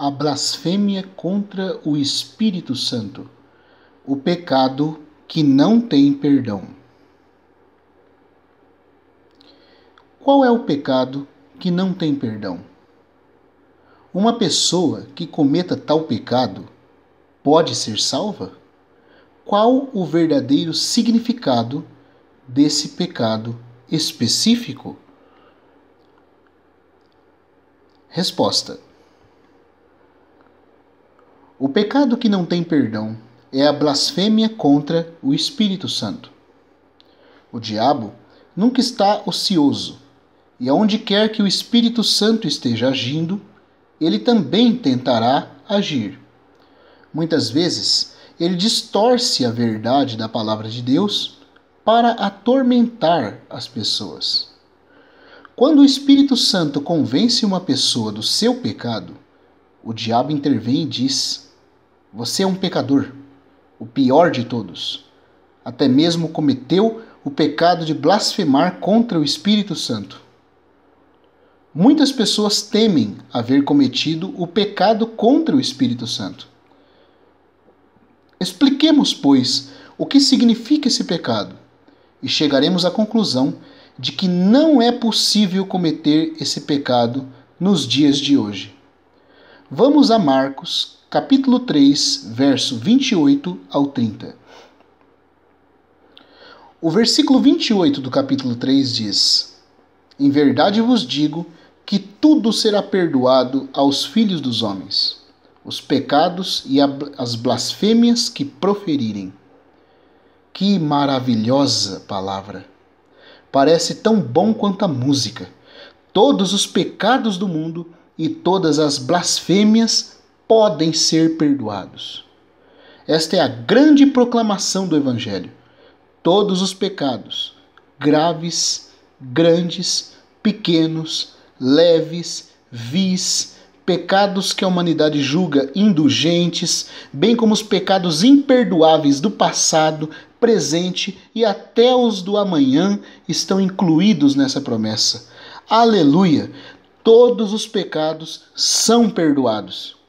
a blasfêmia contra o Espírito Santo, o pecado que não tem perdão. Qual é o pecado que não tem perdão? Uma pessoa que cometa tal pecado pode ser salva? Qual o verdadeiro significado desse pecado específico? Resposta: o pecado que não tem perdão é a blasfêmia contra o Espírito Santo. O diabo nunca está ocioso, e aonde quer que o Espírito Santo esteja agindo, ele também tentará agir. Muitas vezes, ele distorce a verdade da palavra de Deus para atormentar as pessoas. Quando o Espírito Santo convence uma pessoa do seu pecado, o diabo intervém e diz: você é um pecador, o pior de todos. Até mesmo cometeu o pecado de blasfemar contra o Espírito Santo. Muitas pessoas temem haver cometido o pecado contra o Espírito Santo. Expliquemos, pois, o que significa esse pecado, e chegaremos à conclusão de que não é possível cometer esse pecado nos dias de hoje. Vamos a Marcos, capítulo 3, verso 28 ao 30. O versículo 28 do capítulo 3 diz: em verdade vos digo que tudo será perdoado aos filhos dos homens, os pecados e as blasfêmias que proferirem. Que maravilhosa palavra! Parece tão bom quanto a música. Todos os pecados do mundo e todas as blasfêmias podem ser perdoados. Esta é a grande proclamação do Evangelho. Todos os pecados, graves, grandes, pequenos, leves, vis, pecados que a humanidade julga indulgentes, bem como os pecados imperdoáveis do passado, presente e até os do amanhã estão incluídos nessa promessa. Aleluia! Todos os pecados são perdoados.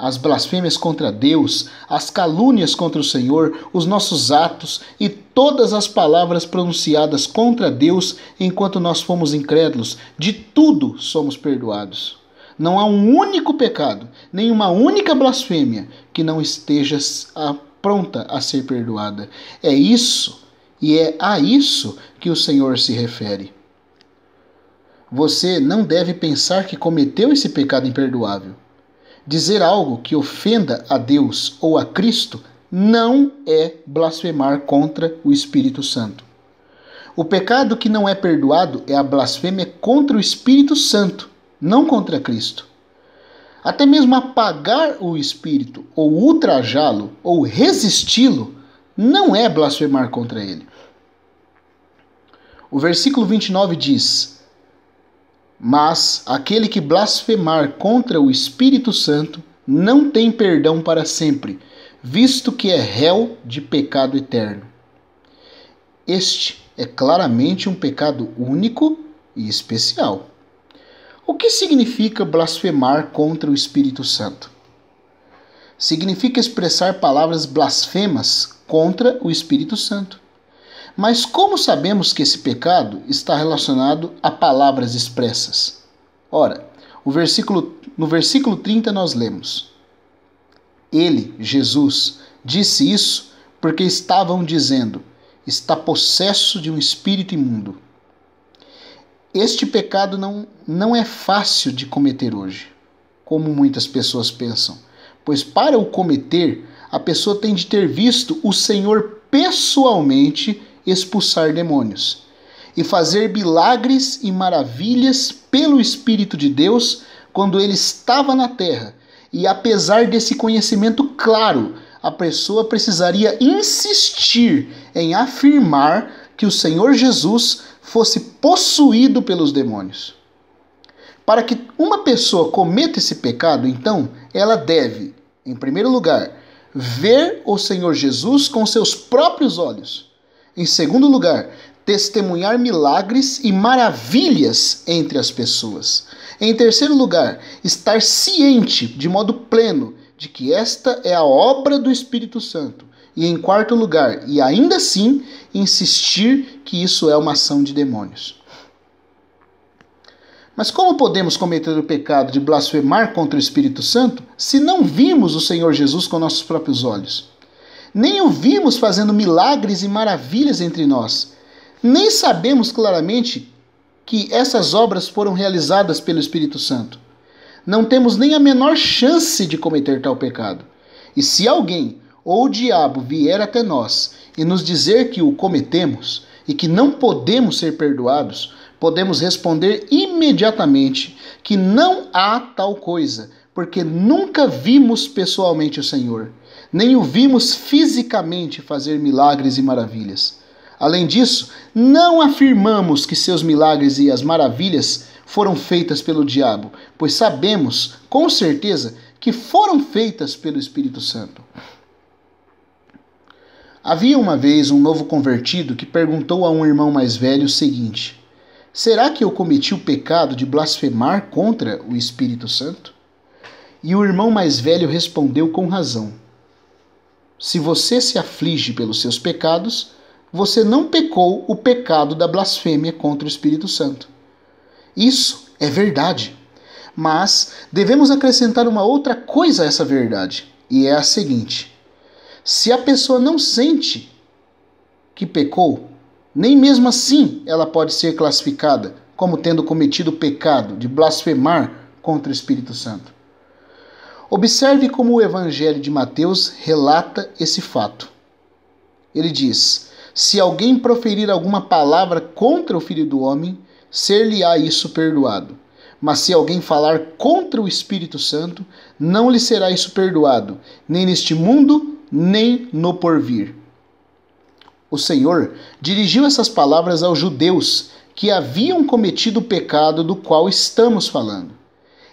As blasfêmias contra Deus, as calúnias contra o Senhor, os nossos atos e todas as palavras pronunciadas contra Deus enquanto nós fomos incrédulos, de tudo somos perdoados. Não há um único pecado, nem uma única blasfêmia que não esteja pronta a ser perdoada. É isso, e é a isso que o Senhor se refere. Você não deve pensar que cometeu esse pecado imperdoável. Dizer algo que ofenda a Deus ou a Cristo não é blasfemar contra o Espírito Santo. O pecado que não é perdoado é a blasfêmia contra o Espírito Santo, não contra Cristo. Até mesmo apagar o Espírito, ou ultrajá-lo, ou resisti-lo, não é blasfemar contra ele. O versículo 29 diz: mas aquele que blasfemar contra o Espírito Santo não tem perdão para sempre, visto que é réu de pecado eterno. Este é claramente um pecado único e especial. O que significa blasfemar contra o Espírito Santo? Significa expressar palavras blasfemas contra o Espírito Santo. Mas como sabemos que esse pecado está relacionado a palavras expressas? Ora, no versículo 30 nós lemos: ele, Jesus, disse isso porque estavam dizendo: está possesso de um espírito imundo. Este pecado não é fácil de cometer hoje, como muitas pessoas pensam, pois para o cometer, a pessoa tem de ter visto o Senhor pessoalmente expulsar demônios e fazer milagres e maravilhas pelo Espírito de Deus quando ele estava na terra. E apesar desse conhecimento claro, a pessoa precisaria insistir em afirmar que o Senhor Jesus fosse possuído pelos demônios. Para que uma pessoa cometa esse pecado, então, ela deve, em primeiro lugar, ver o Senhor Jesus com seus próprios olhos. Em segundo lugar, testemunhar milagres e maravilhas entre as pessoas. Em terceiro lugar, estar ciente de modo pleno de que esta é a obra do Espírito Santo. E em quarto lugar, e ainda assim, insistir que isso é uma ação de demônios. Mas como podemos cometer o pecado de blasfemar contra o Espírito Santo se não vimos o Senhor Jesus com nossos próprios olhos? Nem o vimos fazendo milagres e maravilhas entre nós. Nem sabemos claramente que essas obras foram realizadas pelo Espírito Santo. Não temos nem a menor chance de cometer tal pecado. E se alguém ou o diabo vier até nós e nos dizer que o cometemos e que não podemos ser perdoados, podemos responder imediatamente que não há tal coisa, porque nunca vimos pessoalmente o Senhor, nem o vimos fisicamente fazer milagres e maravilhas. Além disso, não afirmamos que seus milagres e as maravilhas foram feitas pelo diabo, pois sabemos, com certeza, que foram feitas pelo Espírito Santo. Havia uma vez um novo convertido que perguntou a um irmão mais velho o seguinte: será que eu cometi o pecado de blasfemar contra o Espírito Santo? E o irmão mais velho respondeu com razão: se você se aflige pelos seus pecados, você não pecou o pecado da blasfêmia contra o Espírito Santo. Isso é verdade. Mas devemos acrescentar uma outra coisa a essa verdade, e é a seguinte: se a pessoa não sente que pecou, nem mesmo assim ela pode ser classificada como tendo cometido o pecado de blasfemar contra o Espírito Santo. Observe como o Evangelho de Mateus relata esse fato. Ele diz: se alguém proferir alguma palavra contra o Filho do Homem, ser-lhe-á isso perdoado. Mas se alguém falar contra o Espírito Santo, não lhe será isso perdoado, nem neste mundo, nem no porvir. O Senhor dirigiu essas palavras aos judeus que haviam cometido o pecado do qual estamos falando.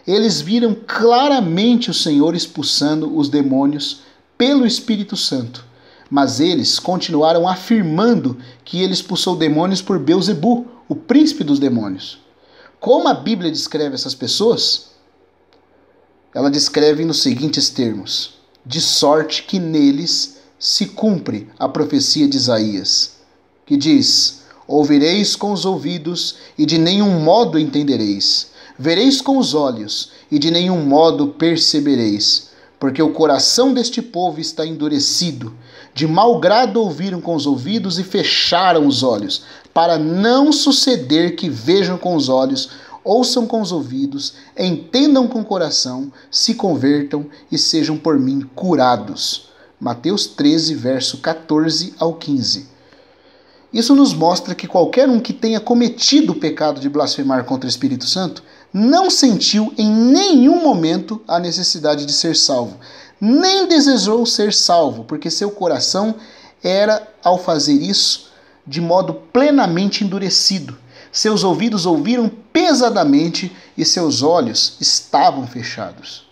Eles viram claramente o Senhor expulsando os demônios pelo Espírito Santo, mas eles continuaram afirmando que ele expulsou demônios por Beelzebu, o príncipe dos demônios. Como a Bíblia descreve essas pessoas? Ela descreve nos seguintes termos: de sorte que neles se cumpre a profecia de Isaías, que diz: ouvireis com os ouvidos e de nenhum modo entendereis, vereis com os olhos e de nenhum modo percebereis, porque o coração deste povo está endurecido, de mau grado ouviram com os ouvidos e fecharam os olhos, para não suceder que vejam com os olhos, ouçam com os ouvidos, entendam com o coração, se convertam e sejam por mim curados. Mateus 13, verso 14 ao 15. Isso nos mostra que qualquer um que tenha cometido o pecado de blasfemar contra o Espírito Santo não sentiu em nenhum momento a necessidade de ser salvo, nem desejou ser salvo, porque seu coração era, ao fazer isso, de modo plenamente endurecido. Seus ouvidos ouviram pesadamente e seus olhos estavam fechados.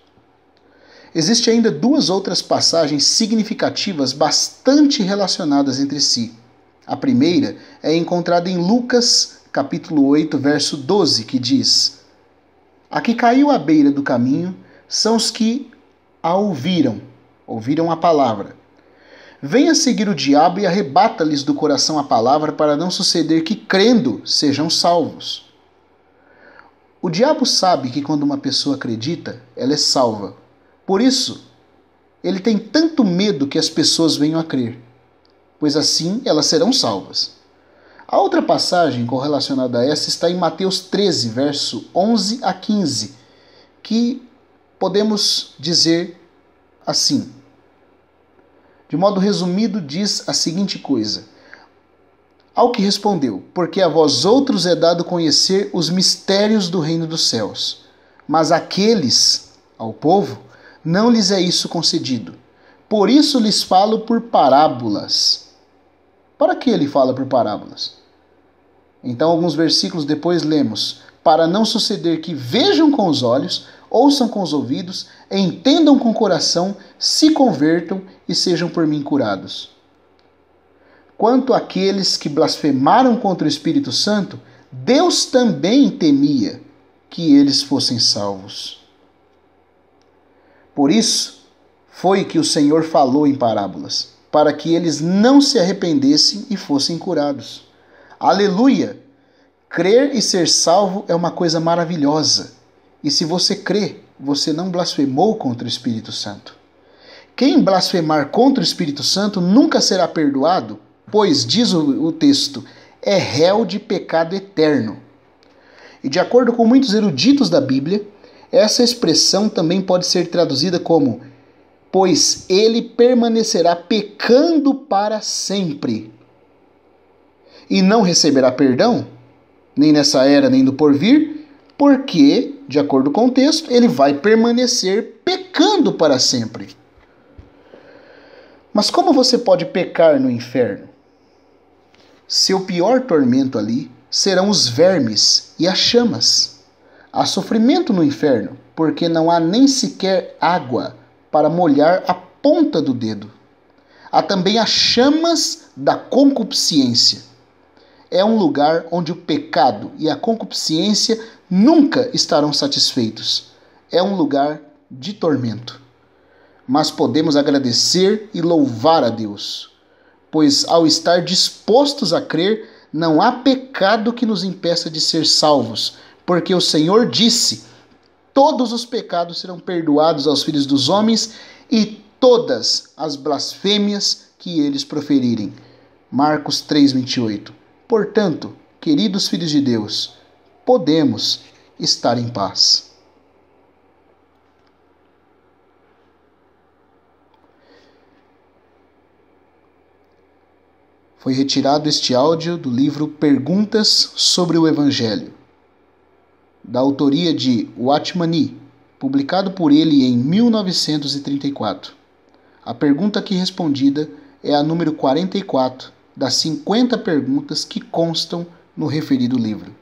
Existem ainda duas outras passagens significativas bastante relacionadas entre si. A primeira é encontrada em Lucas, capítulo 8, verso 12, que diz: a que caiu à beira do caminho são os que a ouviram a palavra. Venha seguir o diabo e arrebata-lhes do coração a palavra, para não suceder que, crendo, sejam salvos. O diabo sabe que quando uma pessoa acredita, ela é salva. Por isso, ele tem tanto medo que as pessoas venham a crer, pois assim elas serão salvas. A outra passagem correlacionada a essa está em Mateus 13, verso 11 a 15, que podemos dizer assim. De modo resumido, diz a seguinte coisa: ao que respondeu: porque a vós outros é dado conhecer os mistérios do reino dos céus, mas àqueles, ao povo, não lhes é isso concedido. Por isso lhes falo por parábolas. Para que ele fala por parábolas? Então, alguns versículos depois lemos: para não suceder que vejam com os olhos, ouçam com os ouvidos, entendam com o coração, se convertam e sejam por mim curados. quanto àqueles que blasfemaram contra o Espírito Santo, Deus também temia que eles fossem salvos. Por isso, foi que o Senhor falou em parábolas, para que eles não se arrependessem e fossem curados. Aleluia! Crer e ser salvo é uma coisa maravilhosa. E se você crê, você não blasfemou contra o Espírito Santo. Quem blasfemar contra o Espírito Santo nunca será perdoado, pois, diz o texto, é réu de pecado eterno. E de acordo com muitos eruditos da Bíblia, essa expressão também pode ser traduzida como: pois ele permanecerá pecando para sempre. E não receberá perdão, nem nessa era, nem no porvir, porque, de acordo com o texto, ele vai permanecer pecando para sempre. Mas como você pode pecar no inferno? Seu pior tormento ali serão os vermes e as chamas. Há sofrimento no inferno, porque não há nem sequer água para molhar a ponta do dedo. Há também as chamas da concupiscência. É um lugar onde o pecado e a concupiscência nunca estarão satisfeitos. É um lugar de tormento. Mas podemos agradecer e louvar a Deus, pois ao estar dispostos a crer, não há pecado que nos impeça de ser salvos, porque o Senhor disse: todos os pecados serão perdoados aos filhos dos homens e todas as blasfêmias que eles proferirem. Marcos 3:28. Portanto, queridos filhos de Deus, podemos estar em paz. Foi retirado este áudio do livro Perguntas sobre o Evangelho, da autoria de Watchman, publicado por ele em 1934. A pergunta aqui respondida é a número 44 das 50 perguntas que constam no referido livro.